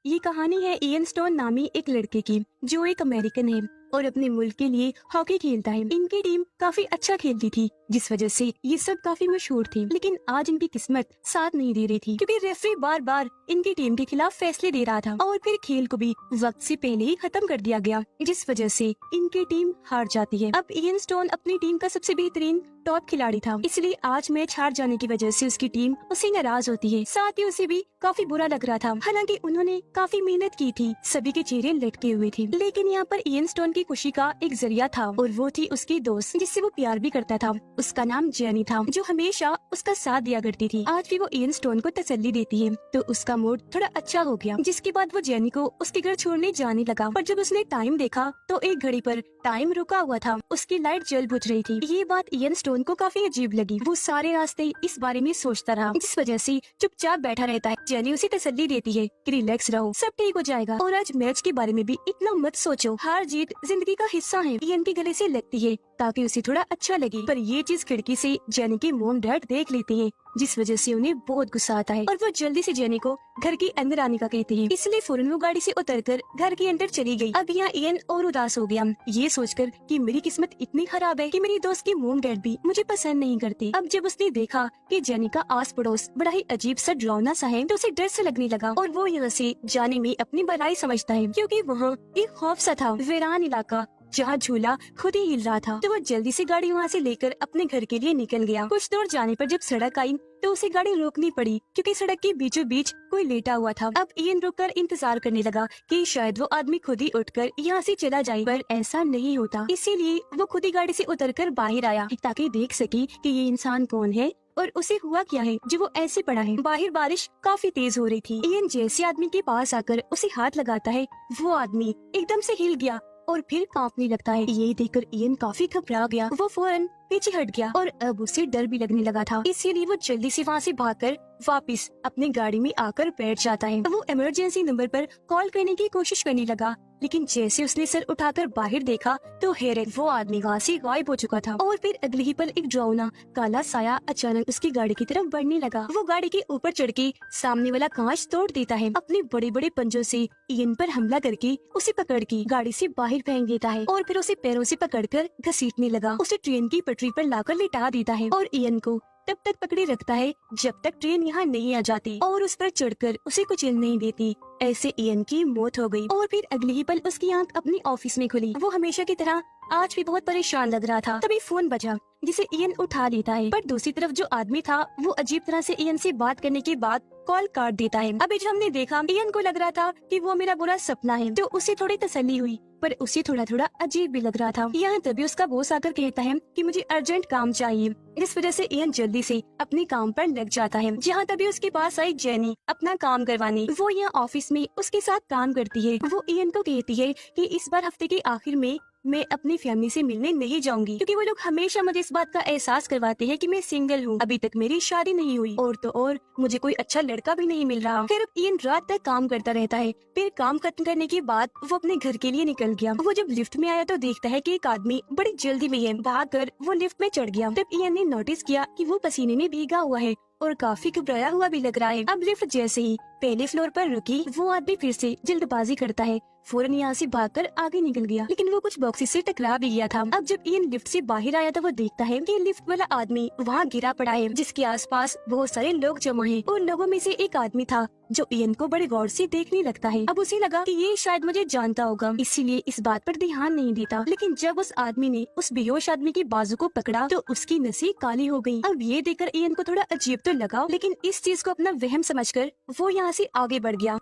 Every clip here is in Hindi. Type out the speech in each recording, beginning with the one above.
ये कहानी है इयन स्टोन नामी एक लड़के की जो एक अमेरिकन है और अपने मुल्क के लिए हॉकी खेलता है। इनकी टीम काफी अच्छा खेलती थी जिस वजह से ये सब काफी मशहूर थे। लेकिन आज इनकी किस्मत साथ नहीं दे रही थी क्योंकि रेफरी बार बार इनकी टीम के खिलाफ फैसले दे रहा था और फिर खेल को भी वक्त से पहले ही खत्म कर दिया गया जिस वजह से इनकी टीम हार जाती है। अब इयन स्टोन अपनी टीम का सबसे बेहतरीन टॉप खिलाड़ी था, इसलिए आज मैच हार जाने की वजह से उसकी टीम उससे नाराज होती है। साथ ही उसे भी काफी बुरा लग रहा था, हालांकि उन्होंने काफी मेहनत की थी, सभी के चेहरे लटके हुए थे। लेकिन यहाँ पर इयन स्टोन की खुशी का एक जरिया था और वो थी उसकी दोस्त जिससे वो प्यार भी करता था। उसका नाम जेनी था जो हमेशा उसका साथ दिया करती थी। आज भी वो इयन स्टोन को तसल्ली देती है तो उसका मूड थोड़ा अच्छा हो गया, जिसके बाद वो जेनी को उसके घर छोड़ने जाने लगा। पर जब उसने टाइम देखा तो एक घड़ी पर टाइम रुका हुआ था, उसकी लाइट जल बुझ रही थी। ये बात इयन स्टोन को काफी अजीब लगी। वो सारे रास्ते इस बारे में सोचता रहा जिस वजह से चुपचाप बैठा रहता है। जेनी उसे तसल्ली देती है कि रिलैक्स रहो, सब ठीक हो जाएगा और आज मैच के बारे में भी इतना मत सोचो, हार जीत जिंदगी का हिस्सा है। इयन के गले से लगती है ताकि उसे थोड़ा अच्छा लगे, पर ये चीज खिड़की से जेनी के मॉम डैड देख लेते हैं जिस वजह से उन्हें बहुत गुस्सा आता है और वो जल्दी से जेनी को घर के अंदर आने का कहते हैं। इसलिए फौरन वो गाड़ी से उतरकर घर के अंदर चली गई। अब यहाँ इयन और उदास हो गया, ये सोचकर कि मेरी किस्मत इतनी खराब है कि मेरी दोस्त की मॉम डैड भी मुझे पसंद नहीं करते। अब जब उसने देखा कि जेनी का आस पड़ोस बड़ा ही अजीब सा डरावना सा है तो उसे डर से लगने लगा और वो यहाँ से जाने में अपनी भलाई समझता है क्योंकि वहाँ एक खौफ सा था, वीरान इलाका जहाँ झूला खुद ही हिल रहा था। तो वो जल्दी से गाड़ी वहाँ से लेकर अपने घर के लिए निकल गया। कुछ दूर जाने पर जब सड़क आई तो उसे गाड़ी रोकनी पड़ी क्योंकि सड़क के बीचों बीच कोई लेटा हुआ था। अब इयन रुककर इंतजार करने लगा कि शायद वो आदमी खुद ही उठकर यहाँ से चला जाए, पर ऐसा नहीं होता। इसीलिए वो खुद ही गाड़ी से उतरकर बाहर आया ताकि देख सके कि ये इंसान कौन है और उसे हुआ क्या है जो वो ऐसे पड़ा है। बाहर बारिश काफी तेज हो रही थी। इयन जैसे आदमी के पास आकर उसे हाथ लगाता है, वो आदमी एकदम से हिल गया और फिर कांपने लगता है। ये देखकर इयन काफी घबरा गया, वो फौरन पीछे हट गया और अब उसे डर भी लगने लगा था। इसीलिए वो जल्दी से वहाँ से भागकर वापस अपनी गाड़ी में आकर बैठ जाता है। वो इमरजेंसी नंबर पर कॉल करने की कोशिश करने लगा, लेकिन जैसे उसने सर उठाकर बाहर देखा तो हैरत, वो आदमी वहाँ से गायब हो चुका था। और फिर अगले ही पल एक डरावना काला साया अचानक उसकी गाड़ी की तरफ बढ़ने लगा। वो गाड़ी के ऊपर चढ़ के सामने वाला कांच तोड़ देता है, अपने बड़े बड़े पंजों से इयन पर हमला करके उसे पकड़ के गाड़ी से बाहर फेंक देता है और फिर उसे पैरों से पकड़कर घसीटने लगा। उसे ट्रेन की पटरी पर लाकर लिटा देता है और इयन को तब तक पकड़े रखता है जब तक ट्रेन यहाँ नहीं आ जाती और उस पर चढ़कर उसे कुछ नहीं देती। ऐसे इयन की मौत हो गई और फिर अगले ही पल उसकी आंख अपनी ऑफिस में खुली। वो हमेशा की तरह आज भी बहुत परेशान लग रहा था। तभी फोन बजा जिसे इयन उठा लेता है, पर दूसरी तरफ जो आदमी था वो अजीब तरह से इयन से बात करने के बाद कॉल काट देता है। अभी जो हमने देखा इयन को लग रहा था कि वो मेरा बुरा सपना है, तो उसे थोड़ी तसल्ली हुई, पर उसे थोड़ा थोड़ा अजीब भी लग रहा था। यहाँ तभी उसका बॉस आकर कहता है कि मुझे अर्जेंट काम चाहिए, इस वजह से इयन जल्दी से अपने काम पर लग जाता है। जहाँ तभी उसके पास आई जेनी अपना काम करवाने। वो यहाँ ऑफिस में उसके साथ काम करती है। वो इयन को कहती है कि इस बार हफ्ते के आखिर में मैं अपनी फैमिली से मिलने नहीं जाऊंगी क्योंकि वो लोग हमेशा मुझे इस बात का एहसास करवाते हैं कि मैं सिंगल हूँ, अभी तक मेरी शादी नहीं हुई और तो और मुझे कोई अच्छा लड़का भी नहीं मिल रहा। फिर इयन रात तक काम करता रहता है। फिर काम खत्म करने के बाद वो अपने घर के लिए निकल गया। वो जब लिफ्ट में आया तो देखता है कि एक आदमी बड़ी जल्दी में है। भागकर वो लिफ्ट में चढ़ गया। तब इयन ने नोटिस किया कि वो पसीने में भीगा हुआ है और काफी घबराया हुआ भी लग रहा है। अब लिफ्ट जैसे ही पहले फ्लोर पर रुकी, वो आदमी फिर से जल्दबाजी करता है, फौरन यहाँ से भागकर आगे निकल गया, लेकिन वो कुछ बॉक्सेस से टकरा भी गया था। अब जब इयन लिफ्ट से बाहर आया तो वो देखता है कि लिफ्ट वाला आदमी वहाँ गिरा पड़ा है, जिसके आसपास बहुत सारे लोग जमा हैं। और लोगों में से एक आदमी था जो इयन को बड़े गौर से देखने लगता है। अब उसे लगा कि ये शायद मुझे जानता होगा, इसीलिए इस बात पर ध्यान नहीं देता। लेकिन जब उस आदमी ने उस बेहोश आदमी की बाजू को पकड़ा तो उसकी नसें काली हो गई। अब ये देखकर इयन को थोड़ा अजीब तो लगा, लेकिन इस चीज को अपना वहम समझकर वो यहाँ से आगे बढ़ गया।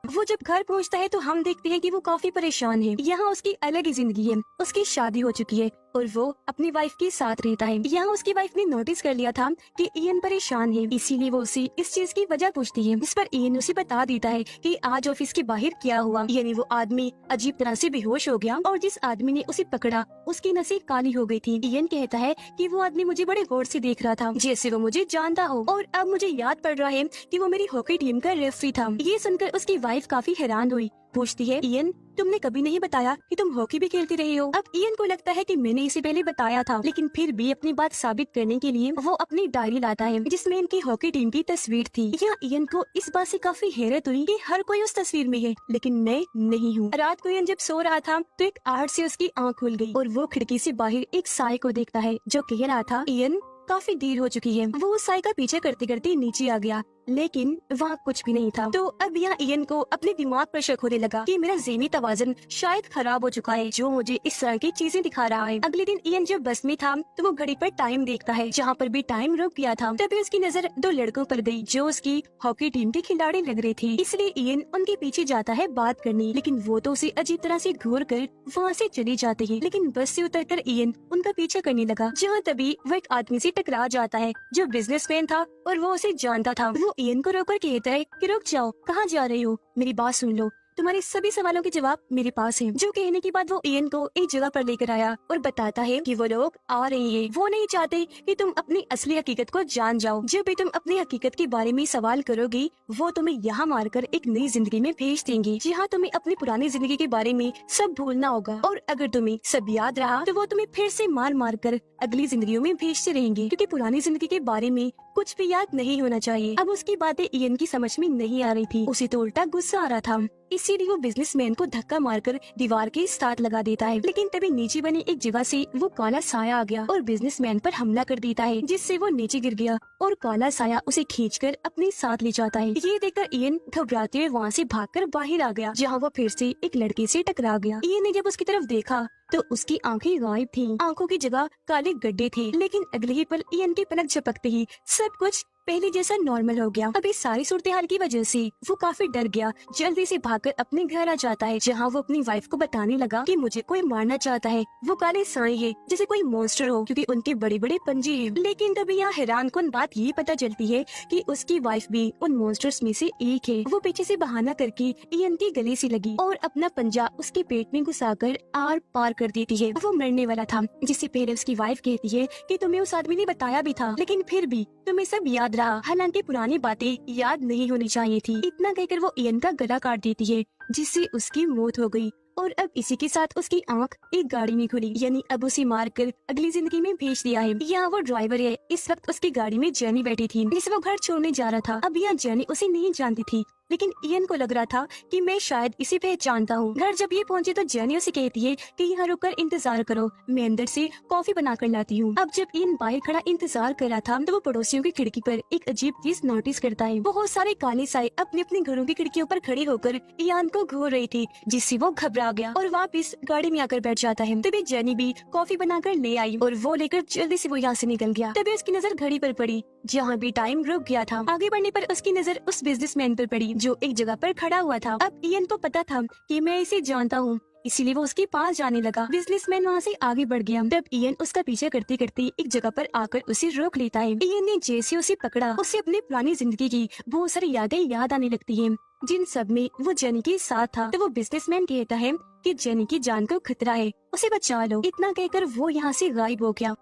वो जब घर पहुंचता है तो हम देखते हैं कि वो काफी परेशान है। यहाँ उसकी अलग ही जिंदगी है, उसकी शादी हो चुकी है और वो अपनी वाइफ के साथ रहता है। यहाँ उसकी वाइफ ने नोटिस कर लिया था कि इयन परेशान है, इसीलिए वो उसे इस चीज की वजह पूछती है, जिस पर इयन उसे बता देता है कि आज ऑफिस के बाहर क्या हुआ। यानी वो आदमी अजीब तरह से बेहोश हो गया और जिस आदमी ने उसे पकड़ा उसकी नसें काली हो गई थी। इयन कहता है कि वो आदमी मुझे बड़े गौर से देख रहा था, जैसे वो मुझे जानता हो, और अब मुझे याद पड़ रहा है कि वो मेरी हॉकी टीम का रेफरी था। ये सुनकर उसकी वाइफ काफी हैरान हुई, पूछती है इयन तुमने कभी नहीं बताया कि तुम हॉकी भी खेलती रही हो। अब इयन को लगता है कि मैंने इसे पहले बताया था, लेकिन फिर भी अपनी बात साबित करने के लिए वो अपनी डायरी लाता है जिसमें इनकी हॉकी टीम की तस्वीर थी। यहाँ इयन को इस बात से काफी हैरत हुई कि हर कोई उस तस्वीर में है, लेकिन मैं नहीं हूँ। रात को इयन जब सो रहा था तो एक आहट से उसकी आँख खुल गई और वो खिड़की से बाहर एक साय को देखता है जो कह रहा था, इयन काफी देर हो चुकी है। वो उस साय का पीछे करते करते नीचे आ गया, लेकिन वहाँ कुछ भी नहीं था। तो अब यहाँ इयन को अपने दिमाग पर शक होने लगा कि मेरा ज़हनी तवाज़ुन शायद खराब हो चुका है जो मुझे इस तरह की चीजें दिखा रहा है। अगले दिन इयन जब बस में था तो वो घड़ी पर टाइम देखता है जहाँ पर भी टाइम रुक गया था। तभी उसकी नजर दो लड़कों पर गई जो उसकी हॉकी टीम के खिलाड़ी लग रहे थे, इसलिए इयन उनके पीछे जाता है बात करने, लेकिन वो तो उसे अजीब तरह से घूर कर वहाँ से चले जाते हैं। लेकिन बस से उतरकर इयन उनका पीछा करने लगा, जहाँ तभी वो एक आदमी से टकरा जाता है जो बिजनेसमैन था और वो उसे जानता था। वो इयन को रोककर कहता है कि रुक जाओ, कहाँ जा रहे हो, मेरी बात सुन लो, तुम्हारे सभी सवालों के जवाब मेरे पास हैं। जो कहने के बाद वो इयन को एक जगह पर लेकर आया और बताता है कि वो लोग आ रहे हैं। वो नहीं चाहते कि तुम अपनी असली हकीकत को जान जाओ। जब भी तुम अपनी हकीकत के बारे में सवाल करोगी वो तुम्हें यहाँ मारकर एक नई जिंदगी में भेज देंगे, जहाँ तुम्हें अपनी पुरानी जिंदगी के बारे में सब भूलना होगा, और अगर तुम्हें सब याद रहा तो वो तुम्हें फिर से मार मार कर अगली जिंदगियों में भेजते रहेंगे, क्योंकि पुरानी जिंदगी के बारे में कुछ भी याद नहीं होना चाहिए। अब उसकी बातें इयन की समझ में नहीं आ रही थी, उसे तो उल्टा गुस्सा आ रहा था। इसीलिए वो बिजनेसमैन को धक्का मारकर दीवार के साथ लगा देता है, लेकिन तभी नीचे बनी एक जगह से वो काला साया आ गया और बिजनेसमैन पर हमला कर देता है, जिससे वो नीचे गिर गया और काला साया उसे खींचकर अपने साथ ले जाता है। ये देखकर इयन घबराते हुए वहाँ से भागकर बाहर आ गया, जहाँ वो फिर से एक लड़के से टकरा गया। इयन ने जब उसकी तरफ देखा तो उसकी आंखें गायब थीं, आंखों की जगह काले गड्ढे थे, लेकिन अगले ही पल इयन की पलक झपकते ही सब कुछ पहले जैसा नॉर्मल हो गया। अब इस सारी सूरत हाल की वजह से वो काफी डर गया, जल्दी से भागकर अपने घर आ जाता है, जहाँ वो अपनी वाइफ को बताने लगा कि मुझे कोई मारना चाहता है, वो काले साए है जैसे कोई मॉन्स्टर हो, क्योंकि उनके बड़े बड़े पंजे हैं। लेकिन तभी यहाँ हैरानकुन बात ये पता चलती है कि उसकी वाइफ भी उन मॉन्स्टर्स में से एक है। वो पीछे से बहाना करके इयन के गले से लगी और अपना पंजा उसके पेट में घुसाकर आर पार कर देती है। वो मरने वाला था, जिससे पहले उसकी वाइफ कहती है कि तुम्हें उस आदमी ने बताया भी था, लेकिन फिर भी तुम्हें सब याद रहा, हालांकि पुरानी बातें याद नहीं होनी चाहिए थी। इतना कहकर वो इयन का गला काट देती है, जिससे उसकी मौत हो गई। और अब इसी के साथ उसकी आंख एक गाड़ी में खुली, यानी अब उसे मारकर अगली जिंदगी में भेज दिया है। यहाँ वो ड्राइवर है, इस वक्त उसकी गाड़ी में जेनी बैठी थी, जिसे वो घर छोड़ने जा रहा था। अब यहाँ जेनी उसे नहीं जानती थी, लेकिन इयन को लग रहा था कि मैं शायद इसे पहचानता हूँ। घर जब ये पहुंचे तो जेनी उसे कहती है कि यहाँ रुककर इंतजार करो, मैं अंदर से कॉफी बना कर लाती हूँ। अब जब इयन बाहर खड़ा इंतजार कर रहा था तो वो पड़ोसियों की खिड़की पर एक अजीब चीज नोटिस करता है। बहुत सारे काले साए अपने अपने घरों की खिड़कियों पर खड़े होकर इयन को घूर रही थी, जिससे वो घबरा गया और वापिस गाड़ी में आकर बैठ जाता है। तभी जेनी भी कॉफी बनाकर ले आई और वो लेकर जल्दी से वो यहाँ से निकल गया। तभी उसकी नजर घड़ी पर पड़ी, जहाँ भी टाइम रुक गया था। आगे बढ़ने पर उसकी नजर उस बिजनेसमैन पर पड़ी जो एक जगह पर खड़ा हुआ था। अब इयन को पता था कि मैं इसे जानता हूँ, इसीलिए वो उसके पास जाने लगा। बिजनेसमैन वहाँ से आगे बढ़ गया। तब इयन उसका पीछा करते करते एक जगह पर आकर उसे रोक लेता है। इयन ने जैसे उसे पकड़ा, उसे अपनी पुरानी जिंदगी की बहुत सारी यादें याद आने लगती हैं, जिन सब में वो जेनी के साथ था। तो वो बिजनेसमैन कहता है कि जेनी की जान को खतरा है, उसे बचा लो। इतना कहकर वो यहाँ से गायब हो गया।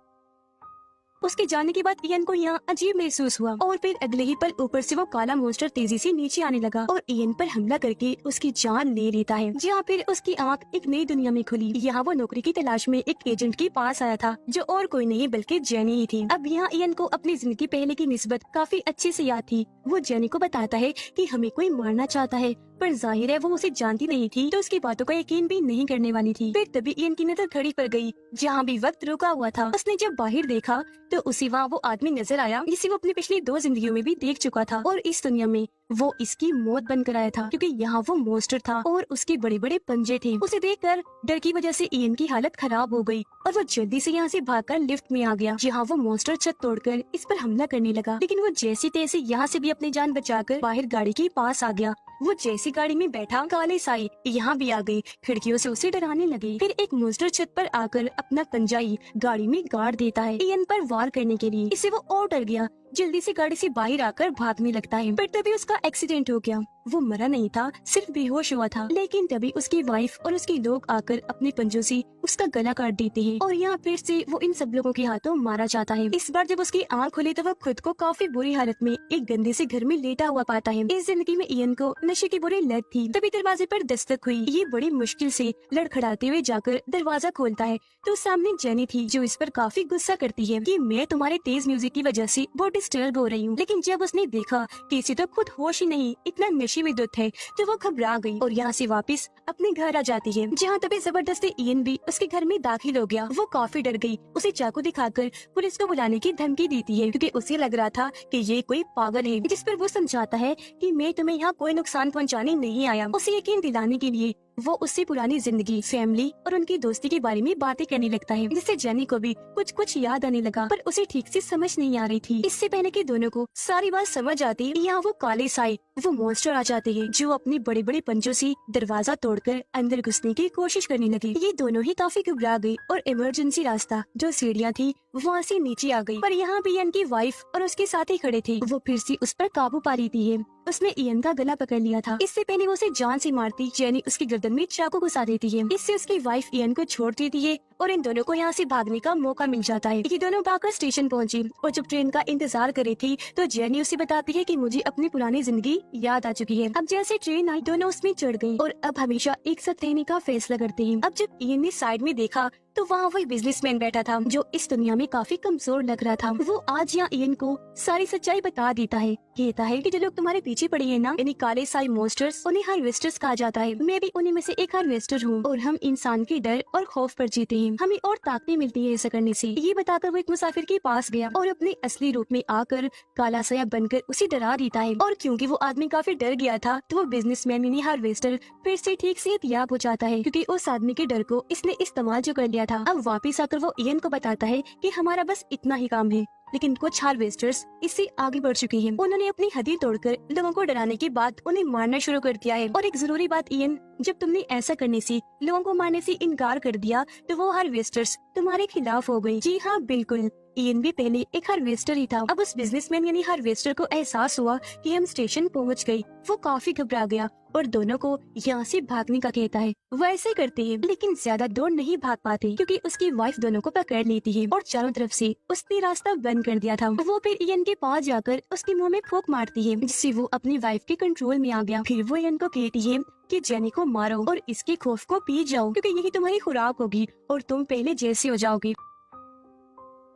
उसके जाने के बाद इयन को यहाँ अजीब महसूस हुआ और फिर अगले ही पल ऊपर से वो काला मॉन्स्टर तेजी से नीचे आने लगा और इयन पर हमला करके उसकी जान ले लेता है। जहाँ फिर उसकी आंख एक नई दुनिया में खुली। यहाँ वो नौकरी की तलाश में एक एजेंट के पास आया था, जो और कोई नहीं बल्कि जेनी ही थी। अब यहाँ इयन को अपनी जिंदगी पहले की निस्बत काफी अच्छे से याद थी। वो जेनी को बताता है कि हमें कोई मारना चाहता है, पर जाहिर है वो उसे जानती नहीं थी, तो उसकी बातों का यकीन भी नहीं करने वाली थी। फिर तभी इयन की नजर घड़ी पर गई, जहाँ भी वक्त रुका हुआ था। उसने जब बाहर देखा तो उसे वहाँ वो आदमी नजर आया जिसे वो अपनी पिछली 2 जिंदगियों में भी देख चुका था, और इस दुनिया में वो इसकी मौत बनकर आया था, क्योंकि यहाँ वो मॉन्स्टर था और उसके बड़े बड़े पंजे थे। उसे देखकर डर की वजह से इयन की हालत खराब हो गई और वो जल्दी से यहाँ से भागकर लिफ्ट में आ गया, जहाँ वो मॉन्स्टर छत तोड़कर इस पर हमला करने लगा। लेकिन वो जैसे तैसे यहाँ से भी अपनी जान बचाकर बाहर गाड़ी के पास आ गया। वो जैसी गाड़ी में बैठा, काले साए यहाँ भी आ गए, खिड़कियों से उसे डराने लगे। फिर एक मॉन्स्टर छत पर आकर अपना पंजा ही गाड़ी में गाड़ देता है इयन पर वार करने के लिए। इससे वो और डर गया, जल्दी से गाड़ी से बाहर आकर भागने लगता है, पर तभी उसका एक्सीडेंट हो गया। वो मरा नहीं था, सिर्फ बेहोश हुआ था। लेकिन तभी उसकी वाइफ और उसके लोग आकर अपने पंजों से उसका गला काट देते हैं और यहाँ फिर से वो इन सब लोगों के हाथों मारा जाता है। इस बार जब उसकी आंख खुली तो वो खुद को काफी बुरी हालत में एक गंदे से घर में लेटा हुआ पाता है। इस जिंदगी में इयन को नशे की बुरी लत थी। तभी दरवाजे पर दस्तक हुई। ये बड़ी मुश्किल से लड़खड़ाते हुए जाकर दरवाजा खोलता है तो सामने जेनी थी, जो इस पर काफी गुस्सा करती है कि मैं तुम्हारे तेज म्यूजिक की वजह से बहुत डिस्टर्ब हो रही हूँ। लेकिन जब उसने देखा कि इसे तो खुद होश ही नहीं, इतना नशे में धुत है, तो वो घबरा गई और यहाँ से वापस अपने घर आ जाती है, जहाँ तभी जबरदस्ती इयन भी उसके घर में दाखिल हो गया। वो काफी डर गई, उसे चाकू दिखाकर पुलिस को बुलाने की धमकी देती है, क्योंकि उसे लग रहा था कि ये कोई पागल है। जिस पर वो समझाता है कि मैं तुम्हें यहाँ कोई नुकसान पहुँचाने नहीं आया। उसे यकीन दिलाने के लिए वो उससे पुरानी जिंदगी, फैमिली और उनकी दोस्ती के बारे में बातें करने लगता है, जिससे जेनी को भी कुछ कुछ याद आने लगा, पर उसे ठीक से समझ नहीं आ रही थी। इससे पहले कि दोनों को सारी बात समझ आती, यहाँ वो काले साए वो मॉन्स्टर आ जाते हैं, जो अपने बड़े बड़े पंजों से दरवाजा तोड़कर अंदर घुसने की कोशिश करने लगे। ये दोनों ही काफी घबरा गई और इमरजेंसी रास्ता जो सीढ़ियाँ थी वहाँ से नीचे आ गई। पर यहाँ भी इयन की वाइफ और उसके साथी खड़े थे। वो फिर से उस पर काबू पा रही है। उसने इयन का गला पकड़ लिया था। इससे पहले वो उसे जान से मारती, जेनी उसकी गर्दन में चाकू घुसा देती है। इससे उसकी वाइफ इयन को छोड़ देती है और इन दोनों को यहाँ से भागने का मौका मिल जाता है। ये दोनों भागकर स्टेशन पहुँची और जब ट्रेन का इंतजार कर रही थी तो जेनी उसे बताती है कि मुझे अपनी पुरानी जिंदगी याद आ चुकी है। अब जैसे ट्रेन आई, दोनों उसमें चढ़ गई और अब हमेशा एक साथ रहने का फैसला करते हैं। अब जब इयन ने साइड में देखा तो वहाँ वही बिजनेसमैन बैठा था, जो इस दुनिया में काफी कमजोर लग रहा था। वो आज यहाँ इयन को सारी सच्चाई बता देता है। कहता है कि जो लोग तुम्हारे पीछे पड़े हैं ना, यानी काले साई मॉन्स्टर्स, उन्हें हार्वेस्टर्स कहा जाता है। मैं भी उन्हीं में से एक हार्वेस्टर हूँ और हम इंसान के डर और खौफ पर जीते हैं। हमें और ताकतें मिलती है ऐसा करने से। ये बताकर वो एक मुसाफिर के पास गया और अपने असली रूप में आकर काला साया बनकर उसे डरा देता है। और क्योंकि वो आदमी काफी डर गया था तो वो बिजनेसमैन यानी हार्वेस्टर फिर से ठीक से एहतियात हो जाता है, क्योंकि उस आदमी के डर को इसने इस्तेमाल जो कर लिया था। अब वापिस आकर वो इयन को बताता है कि हमारा बस इतना ही काम है। लेकिन कुछ हार्वेस्टर्स इससे आगे बढ़ चुके हैं। उन्होंने अपनी हदी तोड़कर लोगों को डराने के बाद उन्हें मारना शुरू कर दिया है। और एक जरूरी बात इयन, जब तुमने ऐसा करने से, लोगों को मारने से इनकार कर दिया तो वो हार्वेस्टर्स तुम्हारे खिलाफ हो गई। जी हाँ, बिल्कुल, इयन भी पहले एक हार्वेस्टर ही था। अब उस बिजनेसमैन यानी हार्वेस्टर को एहसास हुआ कि हम स्टेशन पहुंच गए। वो काफी घबरा गया और दोनों को यहाँ से भागने का कहता है। वो ऐसे करते हैं, लेकिन ज्यादा दूर नहीं भाग पाते, क्योंकि उसकी वाइफ दोनों को पकड़ लेती है और चारों तरफ से उसने रास्ता बंद कर दिया था। वो फिर इयन के पास जाकर उसके मुंह में फूंक मारती है, जिससे वो अपनी वाइफ के कंट्रोल में आ गया। फिर वो इयन को कहती है कि जेनी को मारो और इसके खौफ को पी जाओ, क्योंकि यही तुम्हारी खुराक होगी और तुम पहले जैसे हो जाओगे।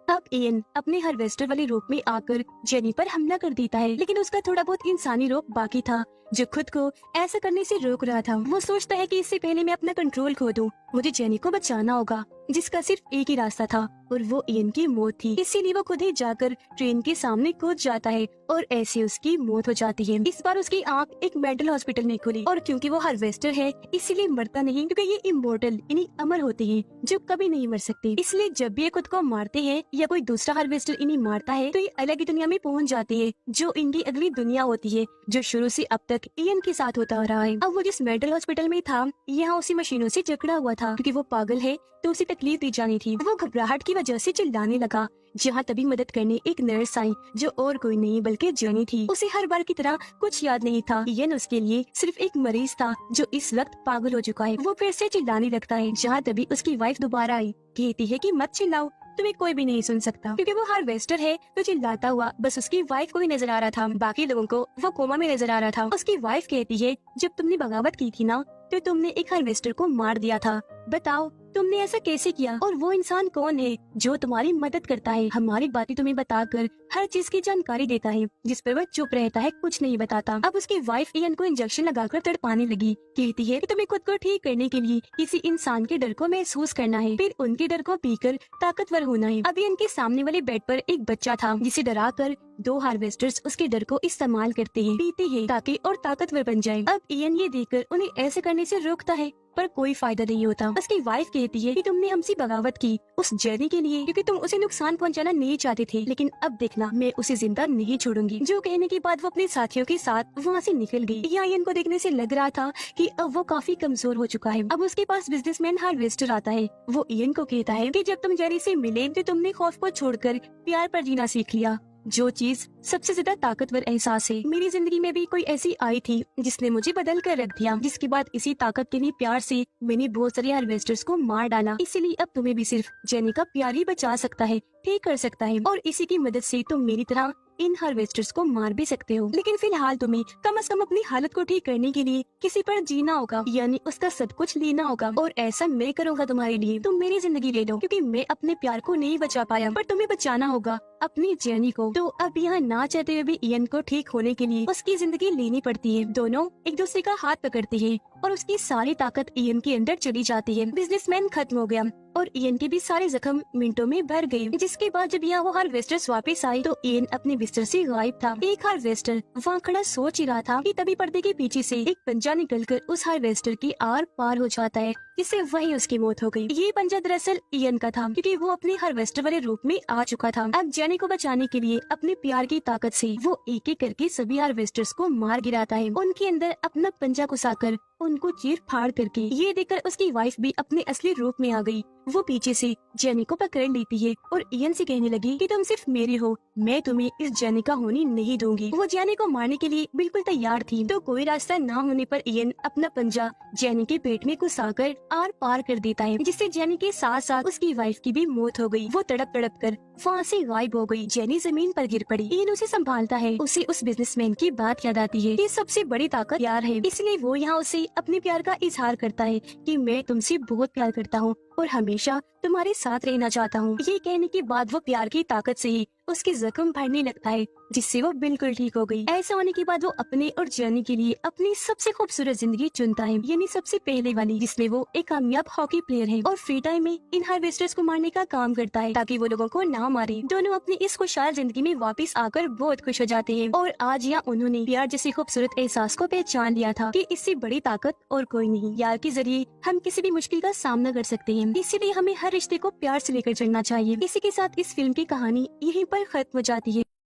अब इयन अपने हार्वेस्टर वाले रूप में आकर जेनी पर हमला कर देता है, लेकिन उसका थोड़ा बहुत इंसानी रूप बाकी था, जो खुद को ऐसा करने से रोक रहा था। वो सोचता है कि इससे पहले मैं अपना कंट्रोल खो दूं, मुझे जेनी को बचाना होगा, जिसका सिर्फ एक ही रास्ता था और वो इयन की मौत थी। इसीलिए वो खुद ही जाकर ट्रेन के सामने कूद जाता है और ऐसे उसकी मौत हो जाती है। इस बार उसकी आंख एक मेंटल हॉस्पिटल में खुली और क्योंकि वो हार्वेस्टर है इसीलिए मरता नहीं, क्योंकि ये इमोर्टल यानी अमर होते हैं जो कभी नहीं मर सकते। इसलिए जब भी ये खुद को मारते हैं या कोई दूसरा हार्वेस्टर इन्हें मारता है तो ये अलग ही दुनिया में पहुंच जाते हैं, जो इनकी अगली दुनिया होती है, जो शुरू से अब तक इयन के साथ होता आ रहा है। अब वो जिस मेंटल हॉस्पिटल में था, यहाँ उसी मशीनों से जकड़ा हुआ था, क्योंकि वो पागल है तो उसे तकलीफ दी जानी थी। वो घबराहट की वजह से चिल्लाने लगा, जहाँ तभी मदद करने एक नर्स आई, जो और कोई नहीं बल्कि जेनी थी। उसे हर बार की तरह कुछ याद नहीं था। इयन उसके लिए सिर्फ एक मरीज था जो इस वक्त पागल हो चुका है। वो फिर से चिल्लाने लगता है, जहाँ तभी उसकी वाइफ दोबारा आई, कहती है कि मत चिल्लाओ, तुम्हें कोई भी नहीं सुन सकता। क्योंकि वो हार्वेस्टर है तो चिल्लाता हुआ बस उसकी वाइफ को ही नजर आ रहा था, बाकी लोगों को वो कोमा में नजर आ रहा था। उसकी वाइफ कहती है, जब तुमने बगावत की थी ना तो तुमने एक हार्वेस्टर को मार दिया था, बताओ तुमने ऐसा कैसे किया? और वो इंसान कौन है जो तुम्हारी मदद करता है, हमारी बातें तुम्हें बताकर हर चीज की जानकारी देता है, जिस पर वह चुप रहता है, कुछ नहीं बताता। अब उसकी वाइफ इयन को इंजेक्शन लगाकर तड़पाने लगी, कहती है कि तुम्हें खुद को ठीक करने के लिए किसी इंसान के डर को महसूस करना है, फिर उनके डर को पीकर ताकतवर होना है। अब इयन के सामने वाले बेड पर एक बच्चा था, जिसे डराकर दो हार्वेस्टर्स उसके डर को इस्तेमाल करते हैं, पीते हैं ताकि और ताकतवर बन जाए। अब इयन ये देखकर उन्हें ऐसे करने से रोकता है, पर कोई फायदा नहीं होता। उसकी वाइफ कहती है कि तुमने हमसे बगावत की उस जेनी के लिए, क्योंकि तुम उसे नुकसान पहुंचाना नहीं चाहते थे, लेकिन अब देखना मैं उसे जिंदा नहीं छोड़ूंगी। जो कहने के बाद वो अपने साथियों के साथ वहाँ से निकल गई। यहाँ इयन को देखने से लग रहा था कि अब वो काफी कमजोर हो चुका है। अब उसके पास बिजनेसमैन हार्वेस्टर आता है। वो इयन को कहता है कि जब तुम जेनी से मिले तो तुमने खौफ को छोड़कर प्यार पर जीना सीख लिया, जो चीज सबसे ज्यादा ताकतवर एहसास है। मेरी जिंदगी में भी कोई ऐसी आई थी जिसने मुझे बदल कर रख दिया, जिसके बाद इसी ताकत के लिए प्यार से मैंने बहुत सारे हार्वेस्टर्स को मार डाला। इसीलिए अब तुम्हें भी सिर्फ जेनी का प्यार ही बचा सकता है, ठीक कर सकता है, और इसी की मदद से तुम मेरी तरह इन हार्वेस्टर्स को मार भी सकते हो। लेकिन फिलहाल तुम्हें कम से कम अपनी हालत को ठीक करने के लिए किसी पर जीना होगा, यानी उसका सब कुछ लेना होगा, और ऐसा मैं करूँगा तुम्हारे लिए। तुम मेरी जिंदगी ले लो, क्योंकि मैं अपने प्यार को नहीं बचा पाया, पर तुम्हें बचाना होगा अपनी जेनी को। तो अब यहाँ ना चाहते हुए भी इयन को ठीक होने के लिए उसकी जिंदगी लेनी पड़ती है। दोनों एक दूसरे का हाथ पकड़ते हैं और उसकी सारी ताकत इयन के अंदर चली जाती है। बिजनेसमैन खत्म हो गया और इयन के भी सारे जख्म मिनटों में भर गए। जिसके बाद जब यहाँ वो हार्वेस्टर्स वापस आए तो इयन अपने बिस्तर से गायब था। एक हार्वेस्टर वहाँ खड़ा सोच ही रहा था कि तभी पर्दे के पीछे से एक पंजा निकलकर उस हार्वेस्टर की आर पार हो जाता है, जिससे वही उसकी मौत हो गई। ये पंजा दरअसल इयन का था, क्योंकि वो अपने हार्वेस्टर वाले रूप में आ चुका था। अब जेनी को बचाने के लिए अपने प्यार की ताकत से वो एक एक करके सभी हार्वेस्टर्स को मार गिराता है, उनके अंदर अपना पंजा घुसाकर उनको चीर फाड़ करके। ये देखकर उसकी वाइफ भी अपने असली रूप में आ गई। वो पीछे से जेनी को पकड़ लेती है और इयन से कहने लगी कि तुम सिर्फ मेरी हो, मैं तुम्हें इस जेनी का होने नहीं दूंगी। वो जेनी को मारने के लिए बिल्कुल तैयार थी, तो कोई रास्ता न होने पर इयन अपना पंजा जेनी के पेट में घुसाकर आर पार कर देता है, जिससे जेनी के साथ साथ उसकी वाइफ की भी मौत हो गई। वो तड़प तड़प कर वहाँ से गायब हो गई। जेनी जमीन पर गिर पड़ी। इयन उसे संभालता है। उसे उस बिजनेसमैन की बात याद आती है कि सबसे बड़ी ताकत प्यार है, इसलिए वो यहाँ उसे अपने प्यार का इजहार करता है कि मैं तुमसे बहुत प्यार करता हूँ और हमेशा तुम्हारे साथ रहना चाहता हूँ। ये कहने के बाद वो प्यार की ताकत से ही उसके जख्म भरने लगता है, जिससे वो बिल्कुल ठीक हो गई। ऐसा होने के बाद वो अपने और जेनी के लिए अपनी सबसे खूबसूरत जिंदगी चुनता है, यानी सबसे पहले वाली, जिसमें वो एक कामयाब हॉकी प्लेयर है और फ्री टाइम में इन हार्वेस्टर्स को मारने का काम करता है ताकि वो लोगों को ना मारे। दोनों अपनी इस खुशहाल जिंदगी में वापस आकर बहुत खुश हो जाते हैं और आज यहाँ उन्होंने प्यार जैसे खूबसूरत एहसास को पहचान लिया था कि इससे बड़ी ताकत और कोई नहीं। प्यार के जरिए हम किसी भी मुश्किल का सामना कर सकते हैं, इसीलिए हमें हर रिश्ते को प्यार से लेकर चलना चाहिए। इसी के साथ इस फिल्म की कहानी यहीं पर खत्म हो जाती है।